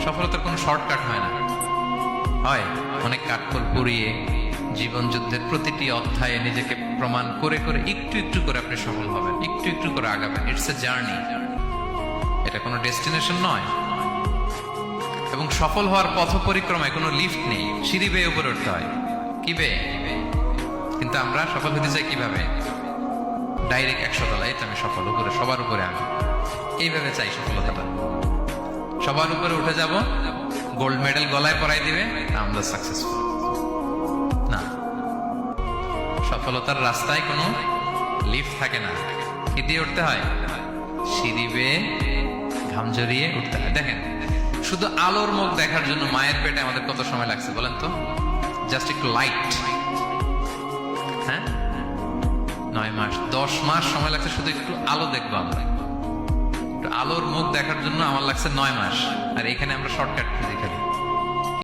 সফলতার কোনো শর্টকাট হয় না, হয় অনেক কাঠখড় পুড়িয়ে জীবন যুদ্ধের প্রতিটি অধ্যায়ে নিজেকে প্রমাণ করে করে একটু একটু করে আপনি সফল হবেন, একটু একটু করে আগাবেন। ইটস এ জার্নি, এটা কোনো ডেস্টিনেশন নয়। এবং সফল হওয়ার পথ পরিক্রমায় কোনো লিফট নেই, সিঁড়ি বেয়ে উপরে উঠতে হয়। কি বেয়ে? কিন্তু আমরা সফল হতে চাই কিভাবে? ডাইরেক্ট 100 তলায় আমি সফল, উপরে সবার উপরে আমি, এইভাবে চাই সফলতাটা। সবার উপরে উঠে যাব, গোল্ড মেডেল গলায় পরাই দিবে, আমরা সাকসেসফুল না। সফলতার রাস্তায় কোনো লিফট থাকে না। কি দিয়ে উঠতে হয়? সিঁড়ি বেয়ে ঘাম জড়িয়ে উঠতে হয়। দেখেন, শুধু আলোর মুখ দেখার জন্য মায়ের পেটে আমাদের কত সময় লাগছে বলেন তো? জাস্ট একটু লাইট, হ্যাঁ, 9 মাস 10 মাস সময় লাগছে শুধু একটু আলো দেখবো আমরা। একটু আলোর মুখ দেখার জন্য আমার লাগছে 9 মাস। আর এখানে আমরা শর্টকাট খুঁজে খালি।